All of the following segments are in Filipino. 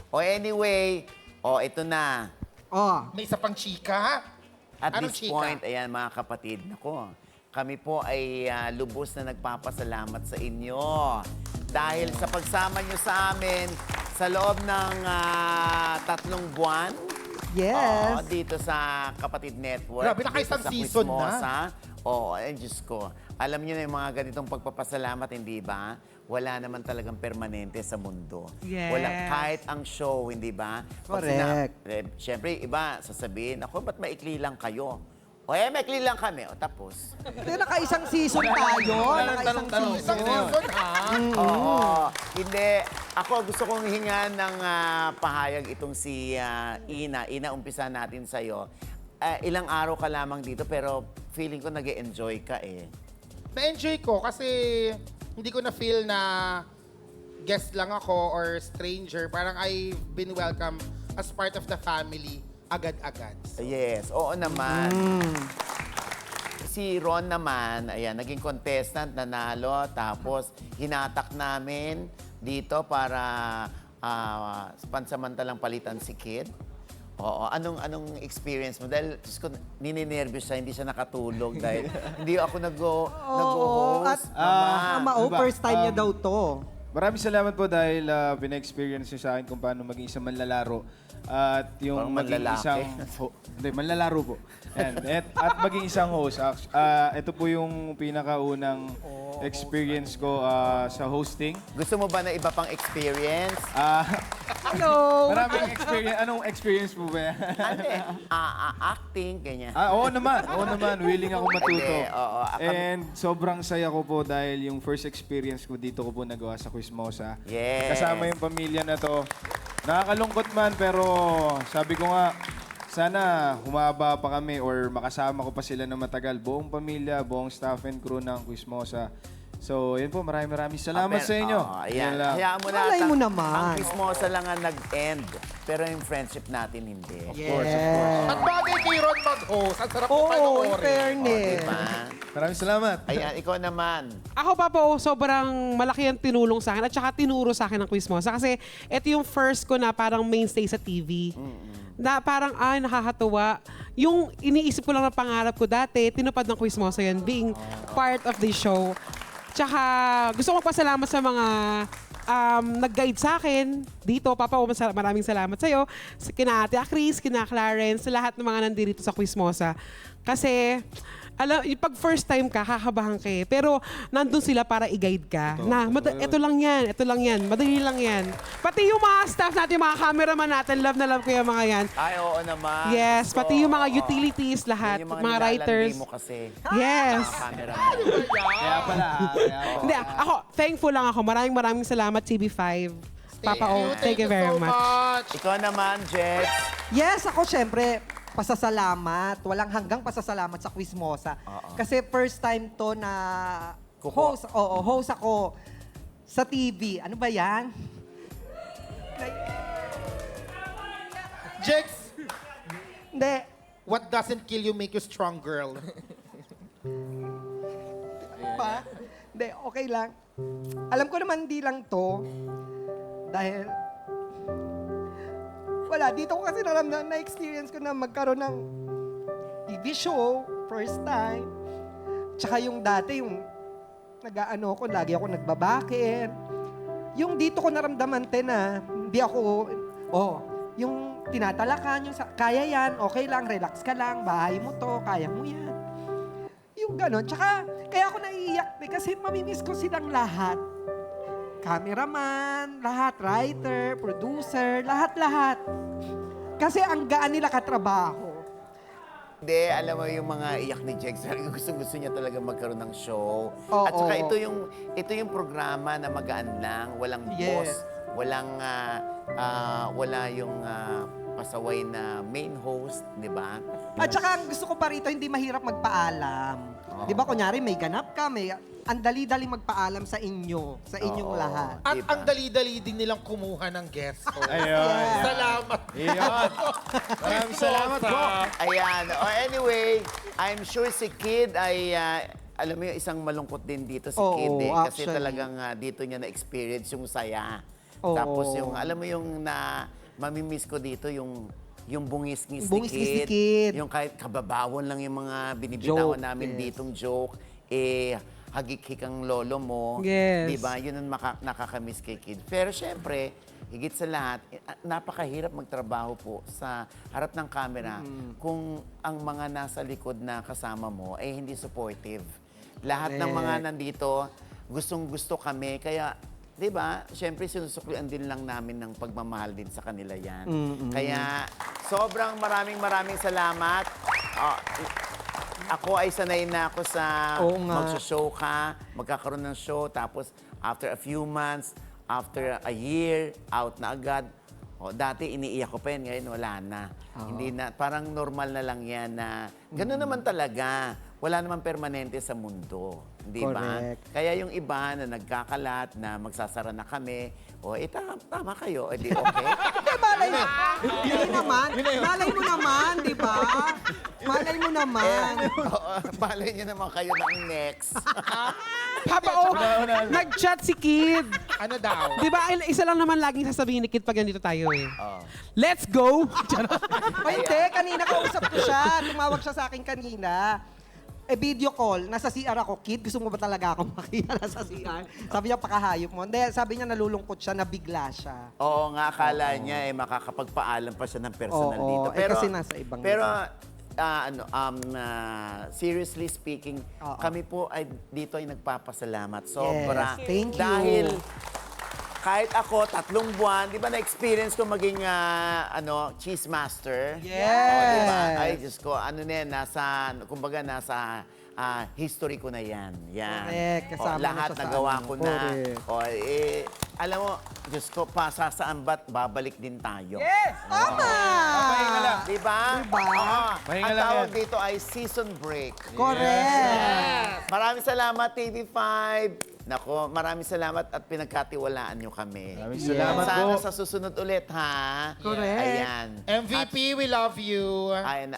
O anyway, ito na. Oh. May isa pang chika. At Anong this chika? point, ayan mga kapatid, nako, kami po ay lubos na nagpapasalamat sa inyo. Dahil sa pagsama nyo sa amin sa loob ng 3 buwan. Yes. Dito sa Kapatid Network. Grabe, dito naka-isang sa season na. Quizmosa. Ay Diyos ko. Alam niyo na yung mga ganitong pagpapasalamat, hindi ba? Wala naman talagang permanente sa mundo. Yes. Wala kahit ang show, hindi ba? Pag Correct. Siyempre, iba, sasabihin, ako, ba't maikli lang kayo? Maikli lang kami. Tapos. Hindi, naka-isang season tayo. Naka-isang Isang season. season, ha? Oo. Hindi. Ako gusto kong hingan ng pahayag itong si Ina. Ina, umpisa natin sa'yo. Ilang araw ka lamang dito pero feeling ko nag-e-enjoy ka eh. Na-enjoy ko kasi hindi ko na-feel na guest lang ako or stranger. Parang I've been welcome as part of the family agad-agad. So, Yes, oo naman. Si Ron naman, ayan, naging contestant, nanalo, tapos hinatak namin dito para pansamantalang palitan si Kid. Oo, anong experience mo? Dahil, Diyos ko, nininervyos siya, hindi siya nakatulog dahil hindi ako nag-host. Mama, first time niya daw to. Maraming salamat po dahil pina-experience niyo sa akin kung paano maging isang manlalaro. At yung Parang maging manlalaki. isang... Hindi, manlalaro po. Yan. At maging isang host. Ito po yung pinakaunang experience ko sa hosting. Gusto mo ba na iba pang experience? Hello! Maraming experience. Anong experience po ba yan? Ano eh? Acting, ganyan. Oo naman. Oo naman. Willing ako matuto. Hindi, oo. And sobrang saya ko po dahil yung first experience ko dito ko po nagawa sa Quizmosa. Yes. Kasama yung pamilya na to. Nakakalungkot man pero sabi ko nga, sana humaba pa kami or makasama ko pa sila na matagal. Buong pamilya, buong staff and crew ng Quizmosa. So, yun po. Maraming salamat sa inyo. Ayan. Yan lang. Hayaan mo na. Malay mo naman. Ang Quizmosa lang ang nag-end. Pero yung friendship natin, hindi. Of course, of course. At bagay kay Ron mag-host. Ang sarap ko Oo, in panoorin. fairness. Diba? Maraming salamat. Ayan, ikaw naman. Ako pa po, sobrang malaki ang tinulong sa akin at saka tinuro sa akin ng Quizmosa. Kasi ito yung first ko na parang mainstay sa TV. Na parang, nakakatuwa. Yung iniisip ko lang na pangarap ko dati, tinupad ng Quizmosa yan, being part of the show. Tsaka gusto ko magpasalamat sa mga nag-guide sa akin dito. Papa, maraming salamat sa'yo. Kina Ate Chris, kina Clarence, sa lahat ng mga nandito sa Quizmosa. Kasi, yung pag first time ka, kakabahan ka eh. Pero nandun sila para i-guide ka. Ito lang yan, madali lang yan. Pati yung mga staff natin, yung mga cameraman natin, love na love ko yung mga yan. Ay, oo naman. Yes, So, pati yung mga utilities, lahat, yung mga writers. nilalandi mo kasi. Yes. Camera. Kaya pala. Hindi, ako, thankful lang ako. Maraming salamat, CB5. Papa O, thank you very so much. Ikaw naman, Jess. Yes, ako syempre, pasasalamat. Walang hanggang pasasalamat sa Quizmosa. Kasi first time to na host ako sa TV. Ano ba yan? Jex, Hindi. what doesn't kill you make you strong, girl. Pa? Hindi, okay lang. Alam ko naman hindi lang to. Dahil wala, dito ko kasi na-experience ko na magkaroon ng TV show, first time. Tsaka yung dati, yung nag-ano ko, lagi ako nagbabakit. Yung dito ko naramdaman, na hindi ako, yung tinatalakan, yung kaya yan, okay lang, relax ka lang, bahay mo to, kaya mo yan. Yung ganon. Tsaka, kaya ako naiiyak kasi mamimiss ko silang lahat. Cameraman, lahat, writer, producer, lahat-lahat. Kasi ang gaan nila katrabaho. Hindi, alam mo yung mga iyak ni Jex, gusto niya talaga magkaroon ng show. Oo. At saka ito yung programa na magaan lang, walang boss, Yes. wala yung pasaway na main host, di ba? At saka ang gusto ko pa rito, hindi mahirap magpaalam. Di ba, kunyari may ganap ka, ang dali-dali magpaalam sa inyong lahat. At Diba? ang dali-dali din nilang kumuha ng guest host. Ayun. Salamat. Iyon. Maraming salamat po. Ayan. Anyway, I'm sure si Kid ay, alam mo yung isang malungkot din dito si Oo, Kid eh. Kasi actually. talagang dito niya na-experience yung saya. Oo. Tapos yung, alam mo yung mamimiss ko dito, yung bungis-ngis Bungis-ngis ni ni Kid. Yung kahit kababawon lang yung mga binibitawan Joke, namin yes. ditong joke, hagik-hik ang lolo mo. Yes. Diba? Yun ang nakakamiss kay Kid. Pero syempre, higit sa lahat, napakahirap magtrabaho po sa harap ng camera kung ang mga nasa likod na kasama mo ay hindi supportive. Lahat ng mga Correct. nandito, gustong-gusto kami. Kaya, di ba, syempre sinusuklian din lang namin ng pagmamahal din sa kanila yan. Kaya, sobrang maraming salamat. Ako ay sanay na ako sa Oo nga. magsushow ka, magkakaroon ng show, tapos after a few months, after a year, out na agad. Dati iniiyak ko pa yan, ngayon wala na. Hindi na, parang normal na lang yan na gano'n naman talaga. Wala naman permanente sa mundo. Di ba? Correct. Kaya yung iba na nagkakalat, na magsasara na kami, tama kayo, di okay? Malay mo. Hindi naman. Malay mo naman, di ba? Malay mo naman. Balay niyo naman kayo ng next. Papa, nag-chat si Kid. Ano daw? Di ba, isa lang naman laging sasabihin ni Kid pag nandito tayo eh. Oh. Let's go! O hindi, kanina kausap ko siya. Tumawag siya sa akin kanina. Video call, nasa CR ako, Kid, gusto mo ba talaga akong makita nasa CR? Sabi niya, pakahayop mo. Hindi, sabi niya nalulungkot siya, nabigla siya. Oo nga, akala niya makakapagpaalam pa siya ng personal Oo, dito. kasi nasa ibang Pero, lugar. seriously speaking, Oo. kami po ay dito ay nagpapasalamat. Sobra. Yes, thank you. Dahil kahit ako, 3 buwan, di ba na-experience ko maging cheese master? Yes. Di ba? Ay, Diyos ko, kumbaga nasa history ko na yan. Yan. Correct. Kasama na lahat siya sa nagawa ano. ko na. Correct. Alam mo, Diyos ko, saan ba't babalik din tayo? Tama! Pahinga lang. Di ba? Diba? Oo. Pahinga Ang lang tawag yan. dito ay season break. Correct. Maraming salamat, TV5. Nako, maraming salamat at pinagkatiwalaan nyo kami. Maraming salamat Sana po. sa susunod ulit, ha? Correct. Ayan. MVP, we love you.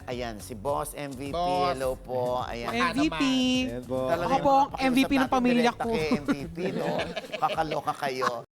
Ayan, si Boss MVP. Boss. Hello po. Ayan. MVP. Ayan po. Talaga Ako po ang pakiusap MVP ng natin pamilya direkta ko. kay MVP, no? Kakaloka kayo.